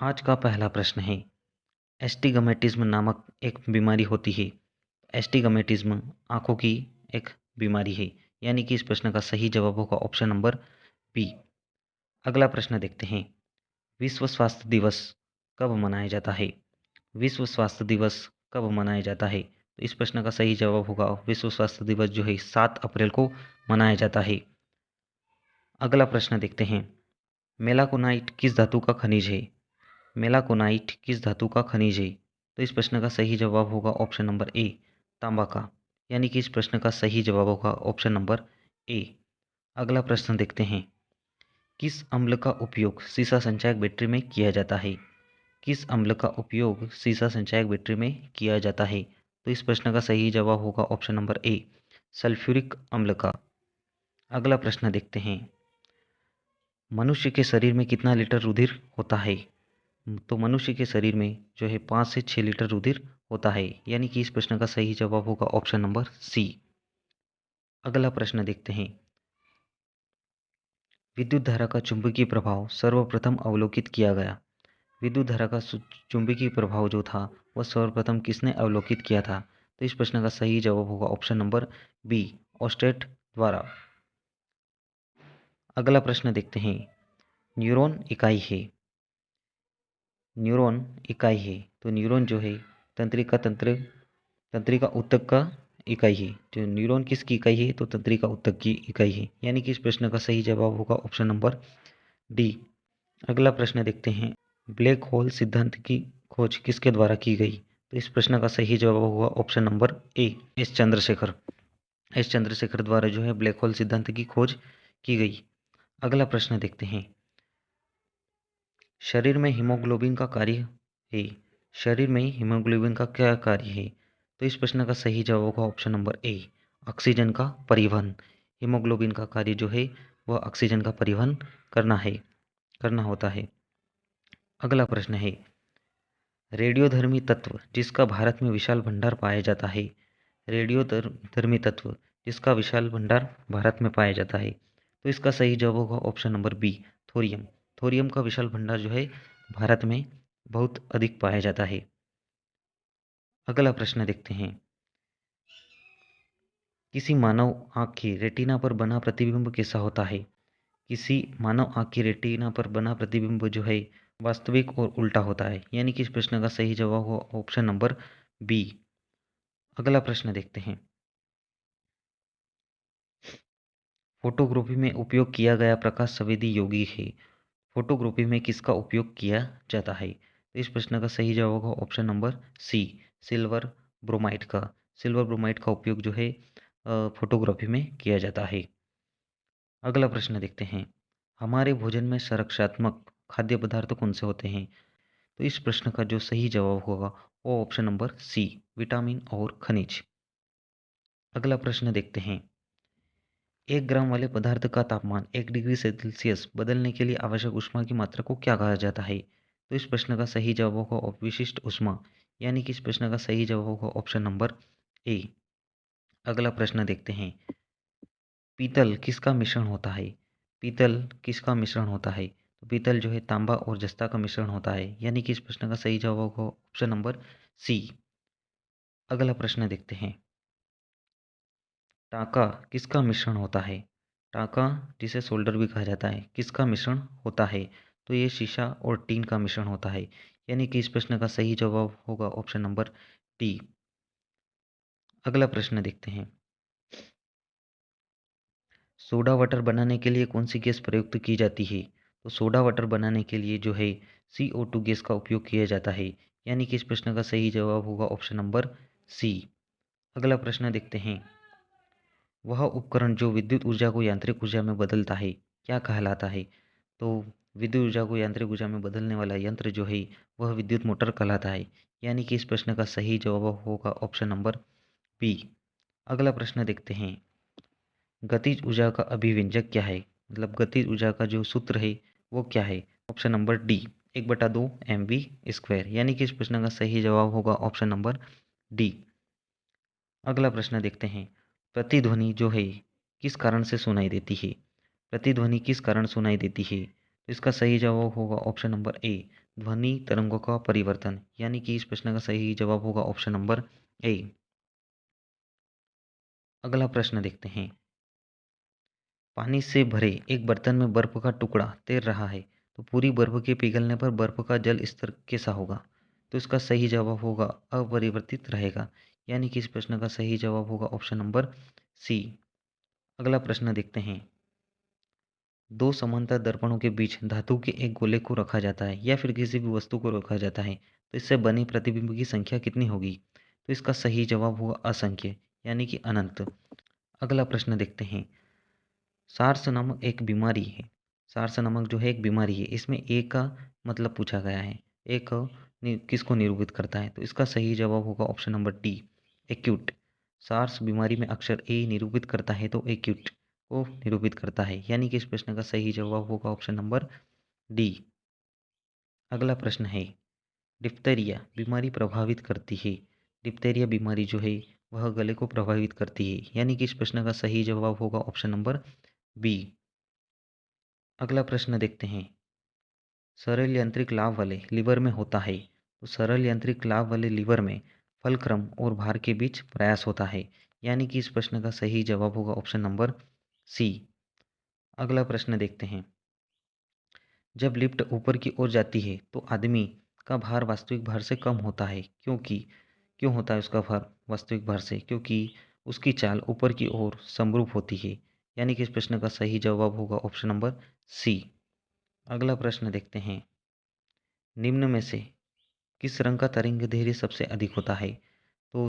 आज का पहला प्रश्न है, एस्टिगमेटिज्म नामक एक बीमारी होती है। एस्टिगमेटिज्म आंखों की एक बीमारी है, यानी कि इस प्रश्न का सही जवाब होगा ऑप्शन नंबर बी। अगला प्रश्न देखते हैं, विश्व स्वास्थ्य दिवस कब मनाया जाता है? विश्व स्वास्थ्य दिवस कब मनाया जाता है? तो इस प्रश्न का सही जवाब होगा विश्व स्वास्थ्य दिवस जो है 7 अप्रैल को मनाया जाता है। अगला प्रश्न देखते हैं, मेलाकोनाइट किस धातु का खनिज है? मेलाकोनाइट किस धातु का खनिज है? तो इस प्रश्न का सही जवाब होगा ऑप्शन नंबर ए, तांबा का। यानी कि इस प्रश्न का सही जवाब होगा ऑप्शन नंबर ए। अगला प्रश्न देखते हैं, किस अम्ल का उपयोग सीसा संचायक बैटरी में किया जाता है? किस अम्ल का उपयोग सीसा संचायक बैटरी में किया जाता है? तो इस प्रश्न का सही जवाब होगा ऑप्शन नंबर ए, सल्फ्यूरिक अम्ल का। अगला प्रश्न देखते हैं, मनुष्य के शरीर में कितना लीटर रुधिर होता है? तो मनुष्य के शरीर में जो है 5 से 6 लीटर रुधिर होता है, यानी कि इस प्रश्न का सही जवाब होगा ऑप्शन नंबर सी। अगला प्रश्न देखते हैं, विद्युत धारा का चुंबकीय प्रभाव सर्वप्रथम अवलोकित किया गया। विद्युत धारा का चुंबकीय प्रभाव जो था वह सर्वप्रथम किसने अवलोकित किया था? तो इस प्रश्न का सही जवाब होगा ऑप्शन नंबर बी, ऑस्टेट द्वारा। अगला प्रश्न देखते हैं, न्यूरॉन इकाई है। न्यूरॉन इकाई है, तो न्यूरॉन जो है तंत्रिका ऊतक का इकाई है। जो न्यूरॉन किसकी इकाई है? तो तंत्रिका ऊतक की इकाई है, यानी कि इस प्रश्न का सही जवाब होगा ऑप्शन नंबर डी। अगला प्रश्न देखते हैं, ब्लैक होल सिद्धांत की खोज किसके द्वारा की गई? तो इस प्रश्न का सही जवाब होगा option number A, S Chandrashekhar. S Chandrashekhar द्वारा जो है ब्लैक होल सिद्धांत की खोज की गई। अगला प्रश्न देखते हैं, शरीर में हीमोग्लोबिन का कार्य है। शरीर में हीमोग्लोबिन का क्या कार्य है? तो इस प्रश्न का सही जवाब होगा ऑप्शन नंबर ए, ऑक्सीजन का परिवहन। हीमोग्लोबिन का कार्य जो है वह ऑक्सीजन का परिवहन करना होता है। अगला प्रश्न है, रेडियोधर्मी तत्व जिसका भारत में विशाल भंडार पाया जाता है। रेडियोधर्मी तत्व जिसका विशाल भंडार भारत में पाया जाता है, तो इसका सही जवाब होगा option number B, thorium. Thorium का विशाल भंडार जो है भारत में बहुत अधिक पाया जाता है। अगला प्रश्न देखते हैं, किसी मानव आँख की रेटिना पर बना प्रतिबिंब कैसा होता है? किसी मानव आँख की रेटिना पर बना प्रतिबिंब जो है वास्तविक और उल्टा होता है, यानी कि इस प्रश्न का सही जवाब होगा ऑप्शन नंबर बी। अगला प्रश्न देखते हैं, फोटोग्राफी में उपयोग किया गया प्रकाश संवेदी यौगिक है। फोटोग्राफी में किसका उपयोग किया जाता है? तो इस प्रश्न का सही जवाब होगा option number C, silver bromide का। सिल्वर ब्रोमाइड का उपयोग जो है फोटोग्राफी में किया जाता है। अगला प्रश्न देखते हैं, हमारे भोजन में संरक्षात्मक खाद्य पदार्थ कौन से होते हैं? तो इस प्रश्न का जो सही जवाब होगा वो ऑप्शन नंबर सी, विटामिन और खनिज। अगला प्रश्न देखते हैं, 1 ग्राम वाले पदार्थ का तापमान 1 डिग्री सेल्सियस बदलने के लिए आवश्यक ऊष्मा की मात्रा को क्या कहा जाता है? तो इस प्रश्न का सही जवाब होगा विशिष्ट ऊष्मा, यानी कि इस प्रश्न का सही जवाब होगा ऑप्शन नंबर ए। अगला प्रश्न देखते हैं, पीतल किसका मिश्रण होता है? पीतल किसका मिश्रण होता है? तो पीतल जो है तांबा और जस्ता का मिश्रण होता है, यानी कि इस प्रश्न का सही जवाब होगा ऑप्शन नंबर सी। अगला प्रश्न देखते हैं, टाका किसका मिश्रण होता है? टाका जिसे सोल्डर भी कहा जाता है, किसका मिश्रण होता है? तो ये शीशा और टीन का मिश्रण होता है, यानी कि इस प्रश्न का सही जवाब होगा ऑप्शन नंबर डी। अगला प्रश्न देखते हैं, सोडा वाटर बनाने के लिए कौन सी गैस प्रयुक्त की जाती है? तो सोडा वाटर बनाने के लिए जो है CO2 गैस का उपयोग किया जाता है, यानी कि इस प्रश्न का सही जवाब होगा ऑप्शन नंबर सी। अगला प्रश्न देखते हैं, वह उपकरण जो विद्युत ऊर्जा को यांत्रिक ऊर्जा में बदलता है क्या कहलाता है? तो विद्युत ऊर्जा को यांत्रिक ऊर्जा में बदलने वाला यंत्र जो है वह विद्युत मोटर कहलाता है, यानी कि इस प्रश्न का सही जवाब होगा ऑप्शन नंबर बी। अगला प्रश्न देखते हैं, गतिज ऊर्जा का अभिव्यंजक क्या है? मतलब गतिज ऊर्जा का जो सूत्र है वो क्या है? ऑप्शन नंबर डी, 1/2 mv², यानी कि इस प्रश्न का सही जवाब होगा ऑप्शन नंबर डी। अगला प्रश्न देखते हैं, प्रतिध्वनि जो है किस कारण से सुनाई देती है? प्रतिध्वनि किस कारण सुनाई देती है? तो इसका सही जवाब होगा ऑप्शन नंबर ए, ध्वनि तरंगों का परिवर्तन, यानी कि इस प्रश्न का सही जवाब होगा ऑप्शन नंबर ए। अगला प्रश्न देखते हैं। पानी से भरे एक बर्तन में बर्फ का टुकड़ा तैर रहा है, तो पूरी बर्फ के पिघलने पर बर्फ का जल स्तर कैसा होगा? तो इसका सही जवाब होगा अपरिवर्तित रहेगा, यानी कि इस प्रश्न का सही जवाब होगा ऑप्शन नंबर सी। अगला प्रश्न देखते हैं। दो समांतर दर्पणों के बीच धातु के एक गोले को रखा जाता है या फिर किसी भी वस्तु को रखा जाता है, तो इससे बनी प्रतिबिंब की संख्या कितनी होगी? तो इसका सही जवाब होगा असंख्य, यानी कि अनंत। अगला प्रश्न देखते हैं। सार्स नामक एक बीमारी है। सार्स नामक जो है एक बीमारी है, इसमें ए का मतलब पूछा गया है। ए का किसको निरूपित करता है? तो इसका सही जवाब होगा option number D, acute. SARS बीमारी में अक्षर ए निरूपित करता है तो एक्यूट को निरूपित करता है, यानी कि इस प्रश्न का सही जवाब होगा ऑप्शन नंबर डी। अगला प्रश्न है। डिप्थीरिया बीमारी प्रभावित करती है। डिप्थीरिया बीमारी जो है वह गले को प्रभावित करती है, यानी कि इस प्रश्न का सही जवाब होगा ऑप्शन नंबर बी। अगला प्रश्न देखते हैं। सरल यांत्रिक लाभ वाले लीवर में होता है, तो सरल यांत्रिक लाभ वाले लीवर में फलक्रम और भार के बीच प्रयास होता है, यानी कि इस प्रश्न का सही जवाब होगा ऑप्शन नंबर सी। अगला प्रश्न देखते हैं। जब लिफ्ट ऊपर की ओर जाती है तो आदमी का भार वास्तविक भार से कम होता है, क्यों होता है उसका भार वास्तविक भार से? क्योंकि उसकी चाल ऊपर की ओर समरूप होती है, यानी कि इस प्रश्न का सही जवाब होगा ऑप्शन नंबर सी। अगला प्रश्न देखते हैं। निम्न में से किस रंग का तरंग दैर्ध्य सबसे अधिक होता है?